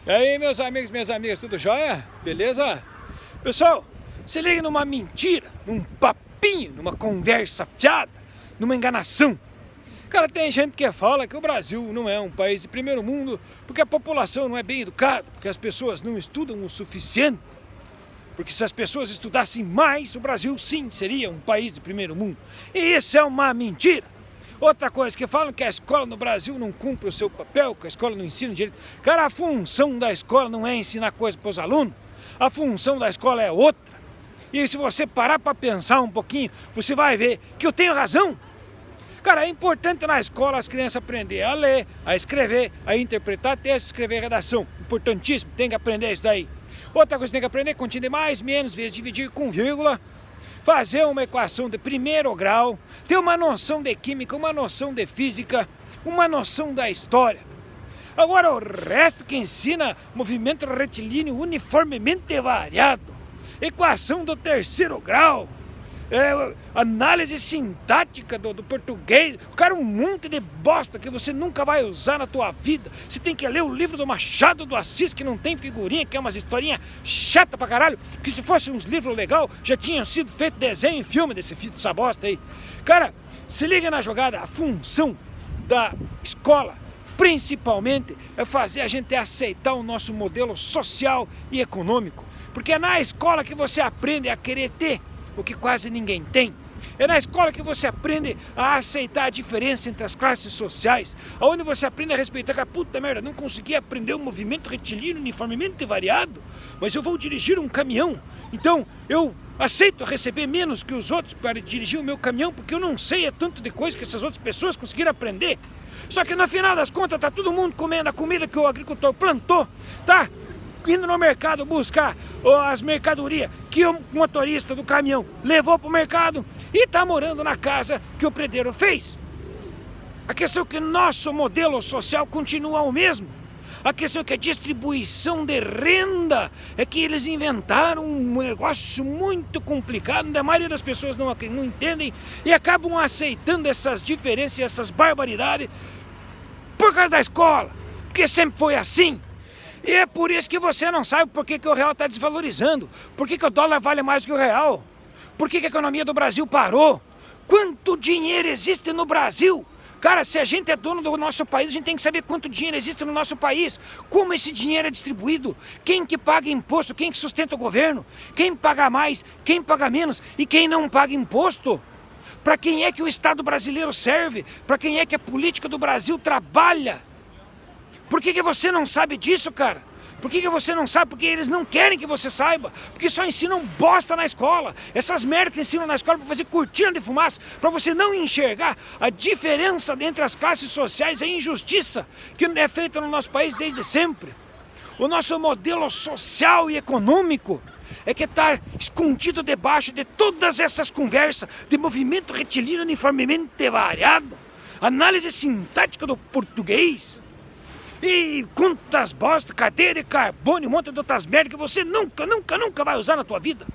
E aí, meus amigos, minhas amigas, tudo jóia? Beleza? Pessoal, se liga numa mentira, num papinho, numa conversa fiada, numa enganação. Cara, tem gente que fala que o Brasil não é um país de primeiro mundo porque a população não é bem educada, porque as pessoas não estudam o suficiente. Porque se as pessoas estudassem mais, o Brasil sim seria um país de primeiro mundo. E isso é uma mentira. Outra coisa que falam que a escola no Brasil não cumpre o seu papel, que a escola não ensina direito. Cara, a função da escola não é ensinar coisa para os alunos. A função da escola é outra. E se você parar para pensar um pouquinho, você vai ver que eu tenho razão. Cara, é importante na escola as crianças aprenderem a ler, a escrever, a interpretar, texto, escrever redação. Importantíssimo, tem que aprender isso daí. Outra coisa que tem que aprender é contínuo mais, menos, vezes dividir com vírgula. Fazer uma equação de primeiro grau, ter uma noção de química, uma noção de física, uma noção da história. Agora o resto que ensina movimento retilíneo uniformemente variado, equação do terceiro grau, análise sintática do português, cara, um monte de bosta que você nunca vai usar na tua vida. Você tem que ler o livro do Machado do Assis, que não tem figurinha, que é umas historinhas chata pra caralho, porque se fosse uns livros legais, já tinham sido feito desenho e filme dessa bosta aí. Cara, se liga na jogada, a função da escola, principalmente, é fazer a gente aceitar o nosso modelo social e econômico, porque é na escola que você aprende a querer ter o que quase ninguém tem. É na escola que você aprende a aceitar a diferença entre as classes sociais, onde você aprende a respeitar que a puta merda, não consegui aprender o movimento retilíneo uniformemente variado, mas eu vou dirigir um caminhão, então eu aceito receber menos que os outros para dirigir o meu caminhão, porque eu não sei tanto de coisa que essas outras pessoas conseguiram aprender. Só que no final das contas tá todo mundo comendo a comida que o agricultor plantou, tá indo no mercado buscar as mercadorias que o motorista do caminhão levou para o mercado e está morando na casa que o predeiro fez. A questão é que nosso modelo social continua o mesmo. A questão é que a distribuição de renda é que eles inventaram um negócio muito complicado, onde a maioria das pessoas não entendem e acabam aceitando essas diferenças e essas barbaridades por causa da escola, porque sempre foi assim. E é por isso que você não sabe por que o real está desvalorizando, por que o dólar vale mais que o real, por que a economia do Brasil parou, quanto dinheiro existe no Brasil. Cara, se a gente é dono do nosso país, a gente tem que saber quanto dinheiro existe no nosso país, como esse dinheiro é distribuído, quem que paga imposto, quem que sustenta o governo, quem paga mais, quem paga menos e quem não paga imposto. Para quem é que o Estado brasileiro serve, para quem é que a política do Brasil trabalha. Por que você não sabe disso, cara? Por que você não sabe? Porque eles não querem que você saiba. Porque só ensinam bosta na escola. Essas merdas que ensinam na escola para fazer cortina de fumaça, para você não enxergar a diferença entre as classes sociais, a injustiça que é feita no nosso país desde sempre. O nosso modelo social e econômico é que está escondido debaixo de todas essas conversas de movimento retilíneo uniformemente variado, análise sintática do português, e quantas bosta, cadeia de carbono, um monte de outras merdas que você nunca vai usar na tua vida.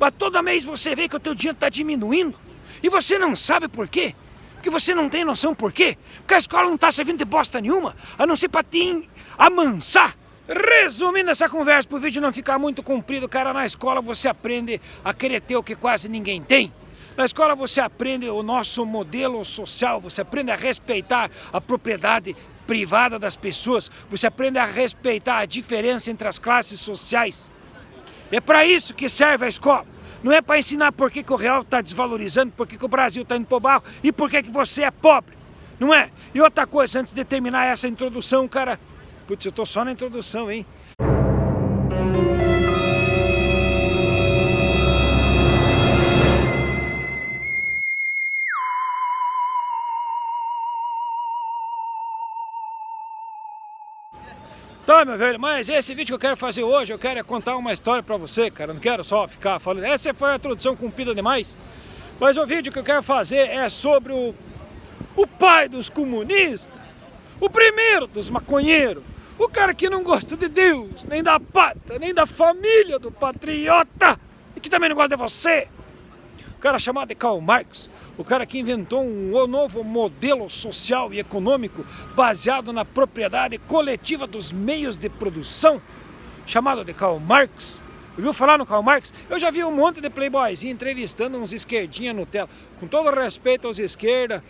Mas toda mês você vê que o teu dinheiro está diminuindo e você não sabe por quê. Porque você não tem noção por quê. Porque a escola não está servindo de bosta nenhuma, a não ser para te amansar. Resumindo essa conversa, para o vídeo não ficar muito comprido, cara, na escola você aprende a querer ter o que quase ninguém tem. Na escola você aprende o nosso modelo social, você aprende a respeitar a propriedade privada das pessoas, você aprende a respeitar a diferença entre as classes sociais. É para isso que serve a escola. Não é para ensinar por que o real está desvalorizando, por que o Brasil está indo pro barro e por que você é pobre. Não é? E outra coisa, antes de terminar essa introdução, cara... Putz, eu tô só na introdução, hein? Tá, meu velho, mas esse vídeo que eu quero fazer hoje, eu quero contar uma história pra você, cara. Eu não quero só ficar falando. Essa foi a introdução comprida demais. Mas o vídeo que eu quero fazer é sobre o pai dos comunistas, o primeiro dos maconheiros, o cara que não gosta de Deus, nem da pátria, nem da família do patriota, e que também não gosta de você. O cara chamado de Karl Marx, o cara que inventou um novo modelo social e econômico baseado na propriedade coletiva dos meios de produção, chamado de Karl Marx. Ouviu falar no Karl Marx? Eu já vi um monte de playboyzinho entrevistando uns esquerdinha Nutella. Com todo respeito aos esquerda,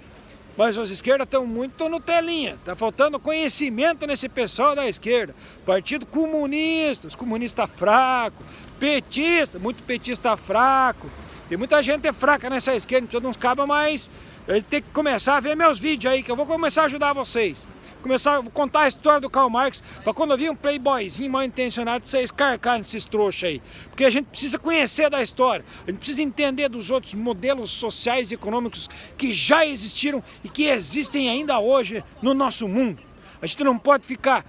mas os esquerdas estão muito Nutelinha. Tá faltando conhecimento nesse pessoal da esquerda. Partido comunista, os comunistas fracos. Petista, muito petista fraco. Tem muita gente fraca nessa esquerda, não precisa de uns cabos, mas ele tem que começar a ver meus vídeos aí, que eu vou começar a ajudar vocês. Vou contar a história do Karl Marx, para quando eu vir um playboyzinho mal intencionado, vocês carcarem nesses trouxas aí. Porque a gente precisa conhecer da história, a gente precisa entender dos outros modelos sociais e econômicos que já existiram e que existem ainda hoje no nosso mundo. A gente não pode ficar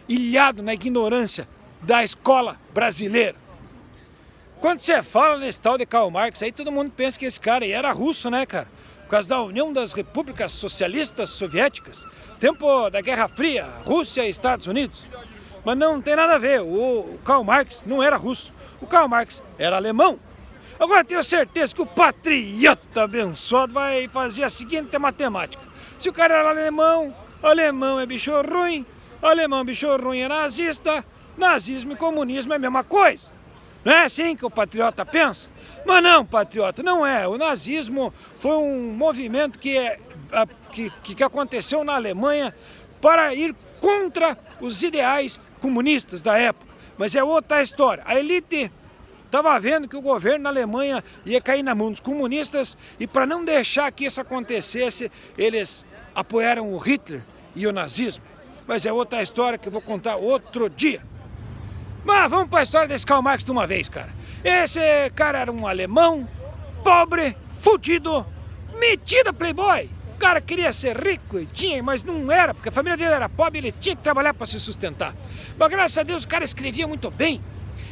ilhado na ignorância da escola brasileira. Quando você fala nesse tal de Karl Marx, aí todo mundo pensa que esse cara aí era russo, né, cara? Por causa da União das Repúblicas Socialistas Soviéticas, tempo da Guerra Fria, Rússia e Estados Unidos. Mas não tem nada a ver, o Karl Marx não era russo, o Karl Marx era alemão. Agora tenho certeza que o patriota abençoado vai fazer a seguinte matemática. Se o cara era alemão, alemão é bicho ruim, alemão bicho ruim é nazista, nazismo e comunismo é a mesma coisa. Não é assim que o patriota pensa? Mas não, patriota, não é. O nazismo foi um movimento que aconteceu na Alemanha para ir contra os ideais comunistas da época. Mas é outra história. A elite estava vendo que o governo na Alemanha ia cair na mão dos comunistas e para não deixar que isso acontecesse, eles apoiaram o Hitler e o nazismo. Mas é outra história que eu vou contar outro dia. Mas vamos para a história desse Karl Marx de uma vez, cara. Esse cara era um alemão, pobre, fudido, metido playboy. O cara queria ser rico e tinha, mas não era, porque a família dele era pobre e ele tinha que trabalhar para se sustentar. Mas graças a Deus o cara escrevia muito bem.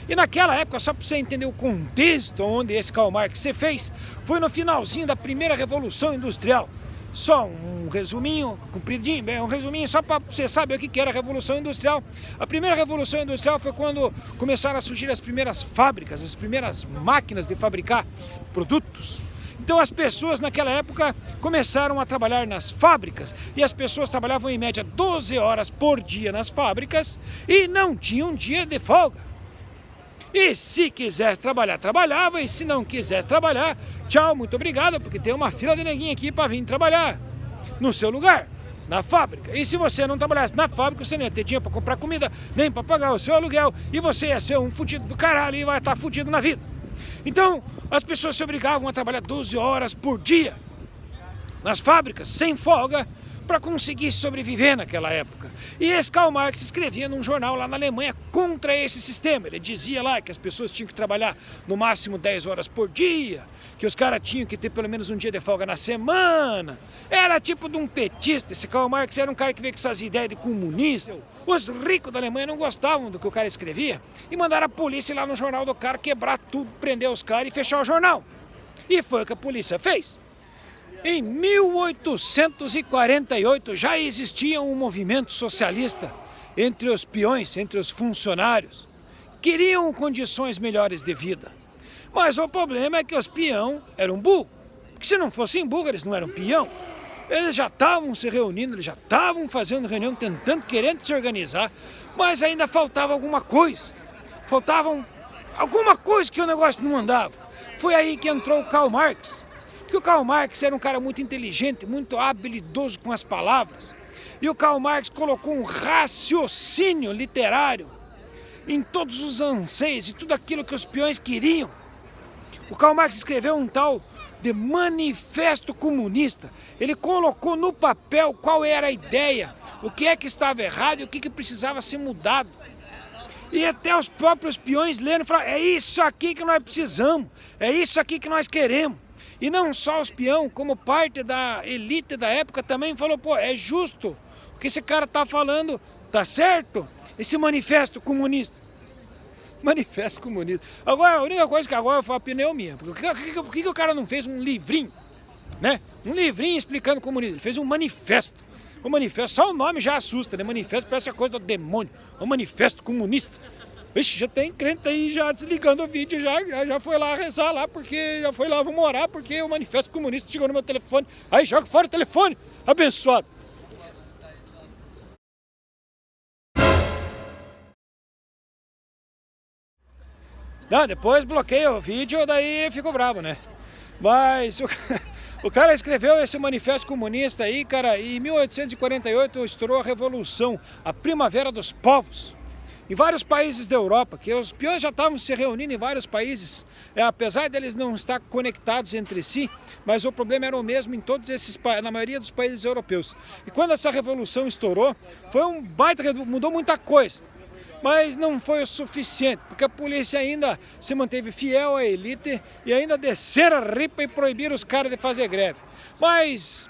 E naquela época, só para você entender o contexto onde esse Karl Marx se fez, foi no finalzinho da primeira Revolução Industrial. Só um resuminho, compridinho, um resuminho só para você saber o que era a Revolução Industrial. A primeira Revolução Industrial foi quando começaram a surgir as primeiras fábricas, as primeiras máquinas de fabricar produtos. Então as pessoas naquela época começaram a trabalhar nas fábricas e as pessoas trabalhavam em média 12 horas por dia nas fábricas e não tinham dia de folga. E se quisesse trabalhar, trabalhava, e se não quisesse trabalhar, tchau, muito obrigado, porque tem uma fila de neguinho aqui para vir trabalhar no seu lugar, na fábrica. E se você não trabalhasse na fábrica, você não ia ter dinheiro para comprar comida, nem para pagar o seu aluguel, e você ia ser um fudido do caralho e vai estar fudido na vida. Então, as pessoas se obrigavam a trabalhar 12 horas por dia nas fábricas, sem folga, para conseguir sobreviver naquela época. E esse Karl Marx escrevia num jornal lá na Alemanha contra esse sistema. Ele dizia lá que as pessoas tinham que trabalhar no máximo 10 horas por dia, que os caras tinham que ter pelo menos um dia de folga na semana. Era tipo de um petista. Esse Karl Marx era um cara que veio com essas ideias de comunista. Os ricos da Alemanha não gostavam do que o cara escrevia e mandaram a polícia ir lá no jornal do cara quebrar tudo, prender os caras e fechar o jornal. E foi o que a polícia fez. Em 1848 já existia um movimento socialista entre os peões, entre os funcionários. Queriam condições melhores de vida. Mas o problema é que os peão eram burros. Porque se não fossem burros, eles não eram peão. Eles já estavam se reunindo, eles já estavam fazendo reunião, tentando, querendo se organizar, mas ainda faltava alguma coisa. Faltavam alguma coisa que o negócio não andava. Foi aí que entrou o Karl Marx. Porque o Karl Marx era um cara muito inteligente, muito habilidoso com as palavras. E o Karl Marx colocou um raciocínio literário em todos os anseios e tudo aquilo que os peões queriam. O Karl Marx escreveu um tal de manifesto comunista. Ele colocou no papel qual era a ideia, o que é que estava errado e o que precisava ser mudado. E até os próprios peões leram e falaram, é isso aqui que nós precisamos, é isso aqui que nós queremos. E não só os peão, como parte da elite da época também falou, pô, é justo o que esse cara tá falando, tá certo? Esse manifesto comunista. Manifesto comunista. Agora, a única coisa que agora eu falo, a opinião minha, por que o cara não fez um livrinho, né? Um livrinho explicando o comunismo, ele fez um manifesto. O manifesto, só o nome já assusta, né? Manifesto parece a coisa do demônio, um manifesto comunista. Ixi, já tem crente aí já desligando o vídeo, já foi lá rezar lá, porque já foi lá, vamos orar, porque o Manifesto Comunista chegou no meu telefone. Aí joga fora o telefone, abençoado. Não, depois bloqueia o vídeo, daí fico bravo, né? Mas o cara escreveu esse manifesto comunista aí, cara, e em 1848 estourou a Revolução, a Primavera dos Povos. Em vários países da Europa, que os peões já estavam se reunindo em vários países, apesar deles não estar conectados entre si, mas o problema era o mesmo em todos esses, na maioria dos países europeus. E quando essa revolução estourou, foi um baita, mudou muita coisa. Mas não foi o suficiente, porque a polícia ainda se manteve fiel à elite e ainda desceram a ripa e proibiram os caras de fazer greve. Mas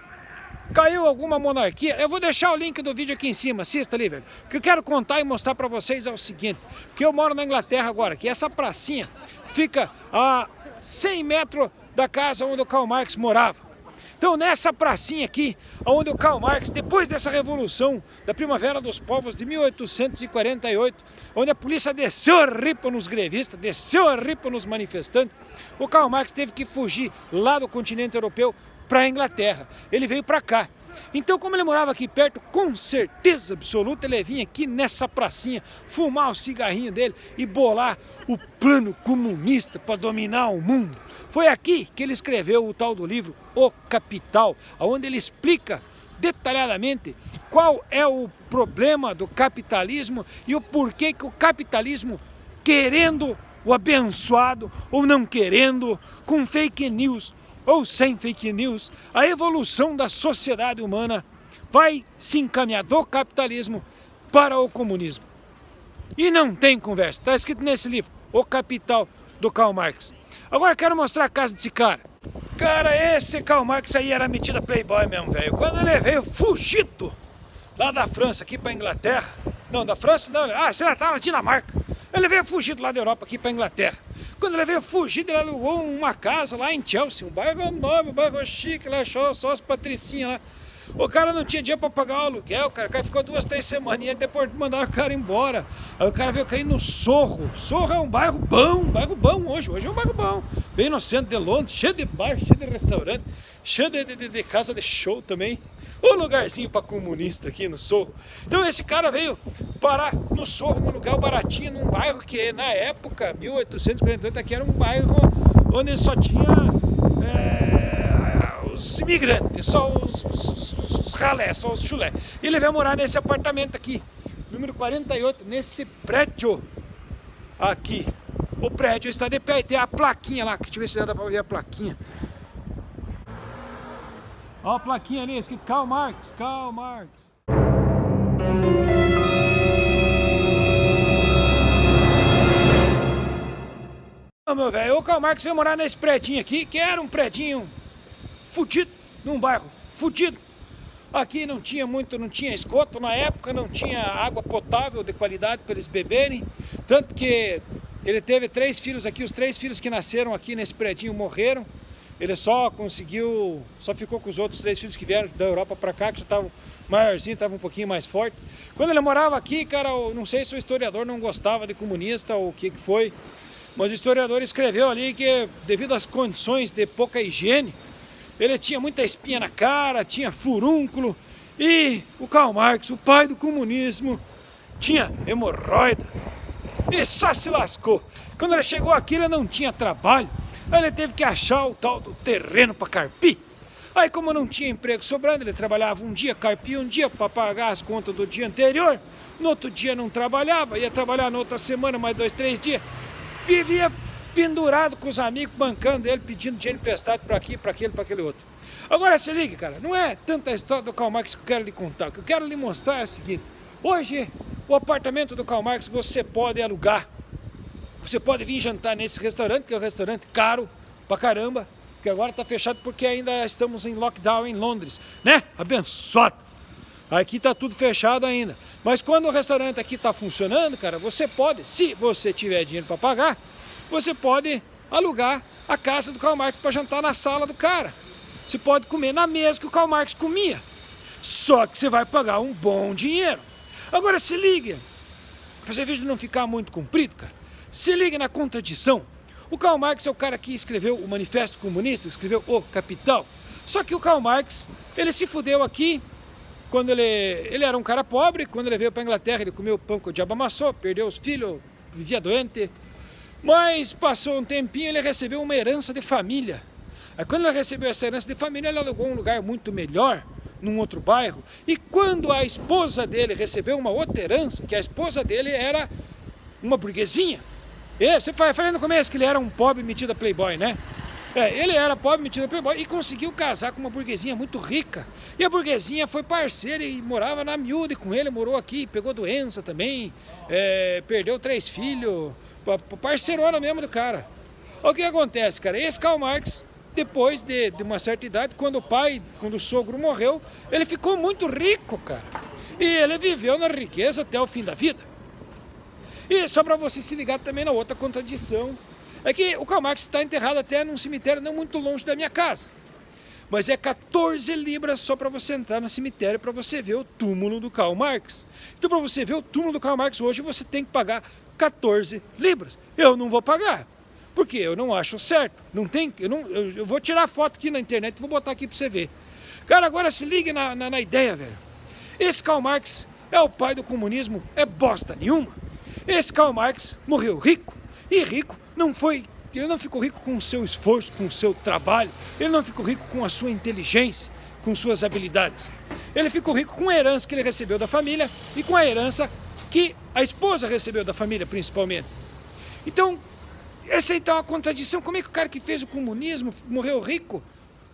caiu alguma monarquia. Eu vou deixar o link do vídeo aqui em cima, assista ali, velho. O que eu quero contar e mostrar pra vocês é o seguinte, porque eu moro na Inglaterra agora, que essa pracinha fica a 100 metros da casa onde o Karl Marx morava. Então nessa pracinha aqui, onde o Karl Marx, depois dessa revolução da Primavera dos Povos de 1848, onde a polícia desceu a ripa nos grevistas, desceu a ripa nos manifestantes, o Karl Marx teve que fugir lá do continente europeu para a Inglaterra. Ele veio para cá. Então, como ele morava aqui perto, com certeza absoluta, ele vinha aqui nessa pracinha fumar o cigarrinho dele e bolar o plano comunista para dominar o mundo. Foi aqui que ele escreveu o tal do livro O Capital, onde ele explica detalhadamente qual é o problema do capitalismo e o porquê que o capitalismo, querendo o abençoado ou não querendo, com fake news ou sem fake news, a evolução da sociedade humana vai se encaminhar do capitalismo para o comunismo. E não tem conversa, está escrito nesse livro, O Capital, do Karl Marx. Agora quero mostrar a casa desse cara. Cara, esse Karl Marx aí era metido a playboy mesmo, velho. Quando ele veio fugido lá da França aqui para Inglaterra, não, da França não, sei lá, tá na Dinamarca. Ele veio fugido lá da Europa aqui para Inglaterra. Quando ele veio fugido, ele alugou uma casa lá em Chelsea, um bairro nobre, um bairro chique, lá só as patricinhas lá. O cara não tinha dinheiro para pagar o aluguel, cara. O cara ficou 2, 3 semaninhas, depois mandaram o cara embora. Aí o cara veio cair no Sorro. Sorro é um bairro bom hoje. Hoje é um bairro bom. Bem no centro de Londres, cheio de bar, cheio de restaurante, cheio de casa de show também. Um lugarzinho para comunista aqui no Sorro. Então esse cara veio parar no Sorro, num lugar baratinho, num bairro que na época, 1848, aqui era um bairro onde só tinha os imigrantes, só os ralé, só os chulé. E ele veio morar nesse apartamento aqui, número 48, nesse prédio aqui. O prédio está de pé e tem a plaquinha lá, deixa eu ver se dá para ver a plaquinha. Olha a plaquinha ali, escrito Karl Marx, Karl Marx. Meu velho, o Karl Marx veio morar nesse predinho aqui, que era um predinho fudido, num bairro fudido. Aqui não tinha esgoto na época, não tinha água potável de qualidade para eles beberem. Tanto que ele teve 3 filhos aqui, os 3 filhos que nasceram aqui nesse predinho morreram. Ele só ficou com os outros 3 filhos que vieram da Europa para cá, que já estavam maiorzinho, estavam um pouquinho mais forte. Quando ele morava aqui, cara, eu não sei se o historiador não gostava de comunista ou o que foi, mas o historiador escreveu ali que devido às condições de pouca higiene, ele tinha muita espinha na cara, tinha furúnculo, e o Karl Marx, o pai do comunismo, tinha hemorroida e só se lascou. Quando ele chegou aqui, ele não tinha trabalho. Aí ele teve que achar o tal do terreno para carpir. Aí como não tinha emprego sobrando, ele trabalhava um dia, carpia um dia para pagar as contas do dia anterior. No outro dia não trabalhava, ia trabalhar na outra semana, mais 2, 3 dias. Vivia pendurado com os amigos, bancando ele, pedindo dinheiro emprestado para aqui, para aquele outro. Agora se liga, cara, não é tanta a história do Karl Marx que eu quero lhe contar. O que eu quero lhe mostrar é o seguinte. Hoje, o apartamento do Karl Marx você pode alugar. Você pode vir jantar nesse restaurante, que é um restaurante caro pra caramba, que agora tá fechado porque ainda estamos em lockdown em Londres, né? Abençoado! Aqui tá tudo fechado ainda. Mas quando o restaurante aqui tá funcionando, cara, você pode, se você tiver dinheiro para pagar, você pode alugar a casa do Karl Marx para jantar na sala do cara. Você pode comer na mesa que o Karl Marx comia. Só que você vai pagar um bom dinheiro. Agora se liga. para esse vídeo não ficar muito comprido, cara, se liga na contradição. O Karl Marx é o cara que escreveu o Manifesto Comunista, escreveu O Capital. Só que o Karl Marx, ele se fudeu aqui, quando ele era um cara pobre, quando ele veio para a Inglaterra, ele comeu pão que o diabo amassou, perdeu os filhos, vivia doente. Mas passou um tempinho, ele recebeu uma herança de família. Aí quando ele recebeu essa herança de família, ele alugou um lugar muito melhor, num outro bairro. E quando a esposa dele recebeu uma outra herança, que a esposa dele era uma burguesinha. Você falei no começo que ele era um pobre metido a playboy, né? Ele era pobre metido a playboy e conseguiu casar com uma burguesinha muito rica. E a burguesinha foi parceira e morava na miúde com ele, morou aqui, pegou doença também, perdeu 3 filhos, parceirona mesmo do cara. O que acontece, cara? Esse Karl Marx, depois de uma certa idade, quando o sogro morreu, ele ficou muito rico, cara. E ele viveu na riqueza até o fim da vida. E só para você se ligar também na outra contradição, é que o Karl Marx está enterrado até num cemitério não muito longe da minha casa. Mas é 14 libras só para você entrar no cemitério para você ver o túmulo do Karl Marx. Então para você ver o túmulo do Karl Marx hoje você tem que pagar 14 libras. Eu não vou pagar, porque eu não acho certo. Eu vou tirar a foto aqui na internet e vou botar aqui para você ver. Cara, agora se ligue na ideia, velho. Esse Karl Marx é o pai do comunismo, é bosta nenhuma. Esse Karl Marx morreu rico, e rico ele não ficou rico com o seu esforço, com o seu trabalho, ele não ficou rico com a sua inteligência, com suas habilidades. Ele ficou rico com a herança que ele recebeu da família e com a herança que a esposa recebeu da família, principalmente. Então, essa aí tá uma contradição. Como é que o cara que fez o comunismo morreu rico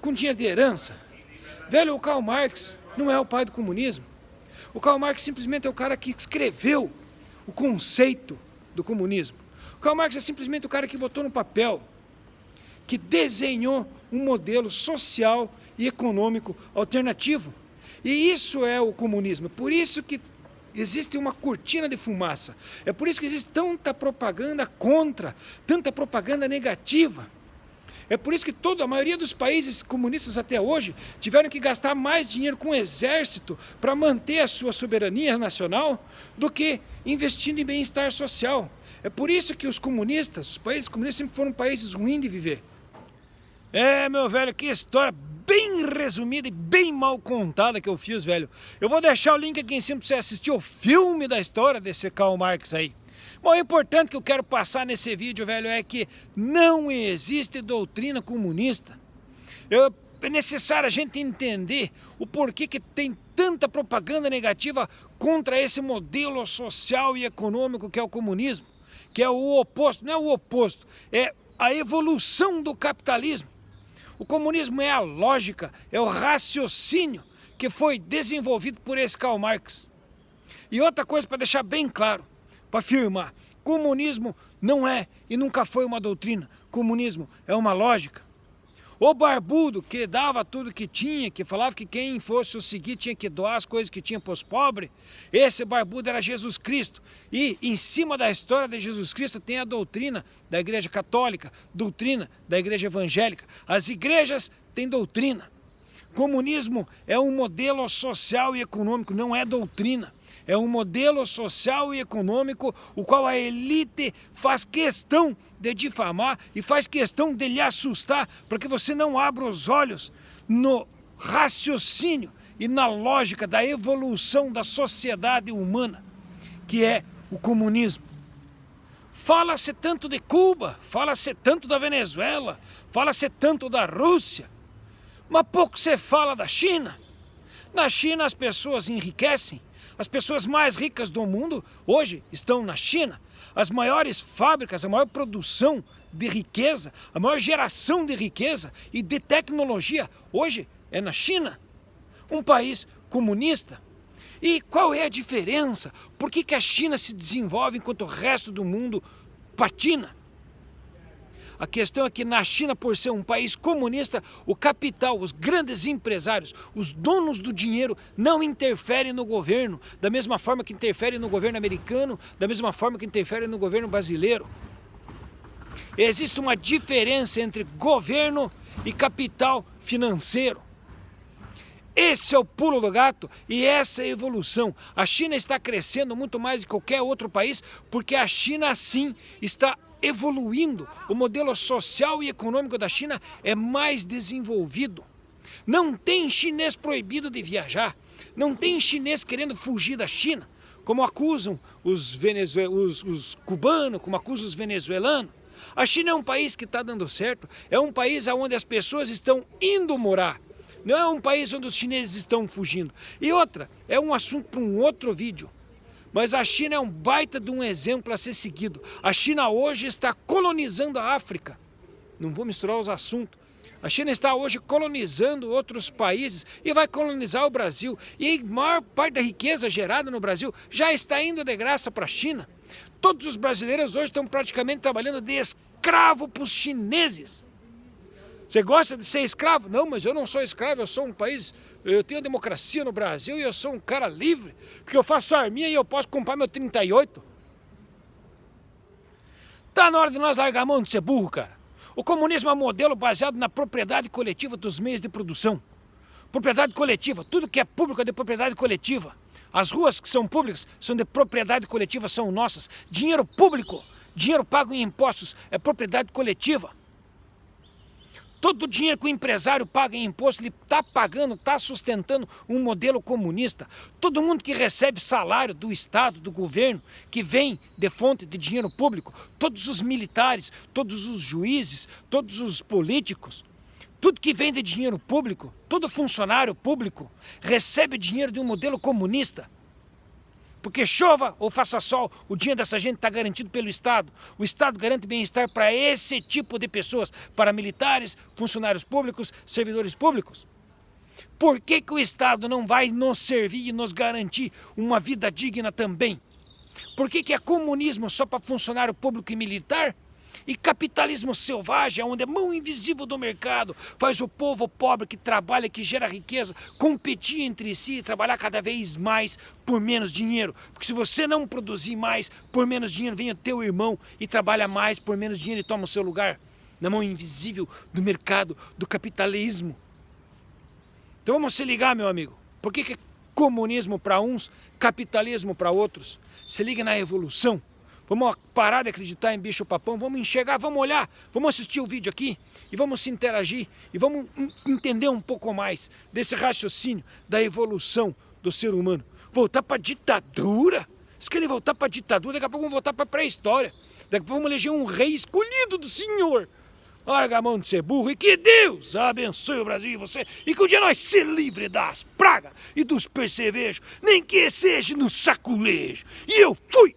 com dinheiro de herança? Velho, o Karl Marx não é o pai do comunismo. O Karl Marx simplesmente é o cara que escreveu o conceito do comunismo. O Karl Marx é simplesmente o cara que botou no papel, que desenhou um modelo social e econômico alternativo. E isso é o comunismo. Por isso que existe uma cortina de fumaça. É por isso que existe tanta propaganda contra, tanta propaganda negativa. É por isso que a maioria dos países comunistas até hoje tiveram que gastar mais dinheiro com o exército para manter a sua soberania nacional do que investindo em bem-estar social. É por isso que os países comunistas sempre foram países ruins de viver. Meu velho, que história bem resumida e bem mal contada que eu fiz, velho. Eu vou deixar o link aqui em cima para você assistir o filme da história desse Karl Marx aí. Bom, o importante que eu quero passar nesse vídeo, velho, é que não existe doutrina comunista. É necessário a gente entender o porquê que tem tanta propaganda negativa contra esse modelo social e econômico que é o comunismo, que é o oposto, não é o oposto, é a evolução do capitalismo. O comunismo é a lógica, é o raciocínio que foi desenvolvido por esse Karl Marx. E outra coisa para deixar bem claro, para afirmar, comunismo não é e nunca foi uma doutrina, comunismo é uma lógica. O barbudo que dava tudo que tinha, que falava que quem fosse o seguir tinha que doar as coisas que tinha para os pobres, esse barbudo era Jesus Cristo. E em cima da história de Jesus Cristo tem a doutrina da Igreja Católica, doutrina da Igreja Evangélica. As igrejas têm doutrina. Comunismo é um modelo social e econômico, não é doutrina. É um modelo social e econômico o qual a elite faz questão de difamar e faz questão de lhe assustar para que você não abra os olhos no raciocínio e na lógica da evolução da sociedade humana, que é o comunismo. Fala-se tanto de Cuba, fala-se tanto da Venezuela, fala-se tanto da Rússia, mas pouco se fala da China. Na China as pessoas enriquecem. As pessoas mais ricas do mundo hoje estão na China. As maiores fábricas, a maior produção de riqueza, a maior geração de riqueza e de tecnologia hoje é na China, um país comunista. E qual é a diferença? Por que a China se desenvolve enquanto o resto do mundo patina? A questão é que na China, por ser um país comunista, o capital, os grandes empresários, os donos do dinheiro não interferem no governo, da mesma forma que interferem no governo americano, da mesma forma que interferem no governo brasileiro. Existe uma diferença entre governo e capital financeiro. Esse é o pulo do gato e essa é a evolução. A China está crescendo muito mais que qualquer outro país porque a China, sim, está evoluindo. O modelo social e econômico da China é mais desenvolvido. Não tem chinês proibido de viajar. Não tem chinês querendo fugir da China, como acusam os cubanos, como acusam os venezuelanos. A China é um país que está dando certo, é um país onde as pessoas estão indo morar. Não é um país onde os chineses estão fugindo. E outra, é um assunto para um outro vídeo. Mas a China é um baita de um exemplo a ser seguido. A China hoje está colonizando a África. Não vou misturar os assuntos. A China está hoje colonizando outros países e vai colonizar o Brasil. E a maior parte da riqueza gerada no Brasil já está indo de graça para a China. Todos os brasileiros hoje estão praticamente trabalhando de escravo para os chineses. Você gosta de ser escravo? Não, mas eu não sou escravo, eu sou um país, eu tenho democracia no Brasil e eu sou um cara livre, porque eu faço arminha e eu posso comprar meu 38. Tá na hora de nós largar a mão de ser burro, cara. O comunismo é um modelo baseado na propriedade coletiva dos meios de produção. Propriedade coletiva, tudo que é público é de propriedade coletiva. As ruas que são públicas são de propriedade coletiva, são nossas. Dinheiro público, dinheiro pago em impostos é propriedade coletiva. Todo o dinheiro que o empresário paga em imposto, ele está pagando, está sustentando um modelo comunista. Todo mundo que recebe salário do Estado, do governo, que vem de fonte de dinheiro público, todos os militares, todos os juízes, todos os políticos, tudo que vem de dinheiro público, todo funcionário público recebe dinheiro de um modelo comunista. Porque chova ou faça sol, o dinheiro dessa gente está garantido pelo Estado. O Estado garante bem-estar para esse tipo de pessoas, para militares, funcionários públicos, servidores públicos. Por que que o Estado não vai nos servir e nos garantir uma vida digna também? Por que que é comunismo só para funcionário público e militar? E capitalismo selvagem, onde a mão invisível do mercado faz o povo pobre que trabalha, que gera riqueza, competir entre si e trabalhar cada vez mais por menos dinheiro. Porque se você não produzir mais por menos dinheiro, vem o teu irmão e trabalha mais por menos dinheiro e toma o seu lugar na mão invisível do mercado, do capitalismo. Então vamos se ligar, meu amigo. Por que que é comunismo para uns, capitalismo para outros? Se liga na evolução. Vamos parar de acreditar em bicho-papão, vamos enxergar, vamos olhar, vamos assistir o vídeo aqui e vamos se interagir e vamos entender um pouco mais desse raciocínio da evolução do ser humano. Voltar para a ditadura? Vocês querem voltar para a ditadura? Daqui a pouco vamos voltar para a pré-história. Daqui a pouco vamos eleger um rei escolhido do Senhor. Larga a mão de ser burro e que Deus abençoe o Brasil e você. E que um dia nós se livre das pragas e dos percevejos, nem que seja no saculejo. E eu fui!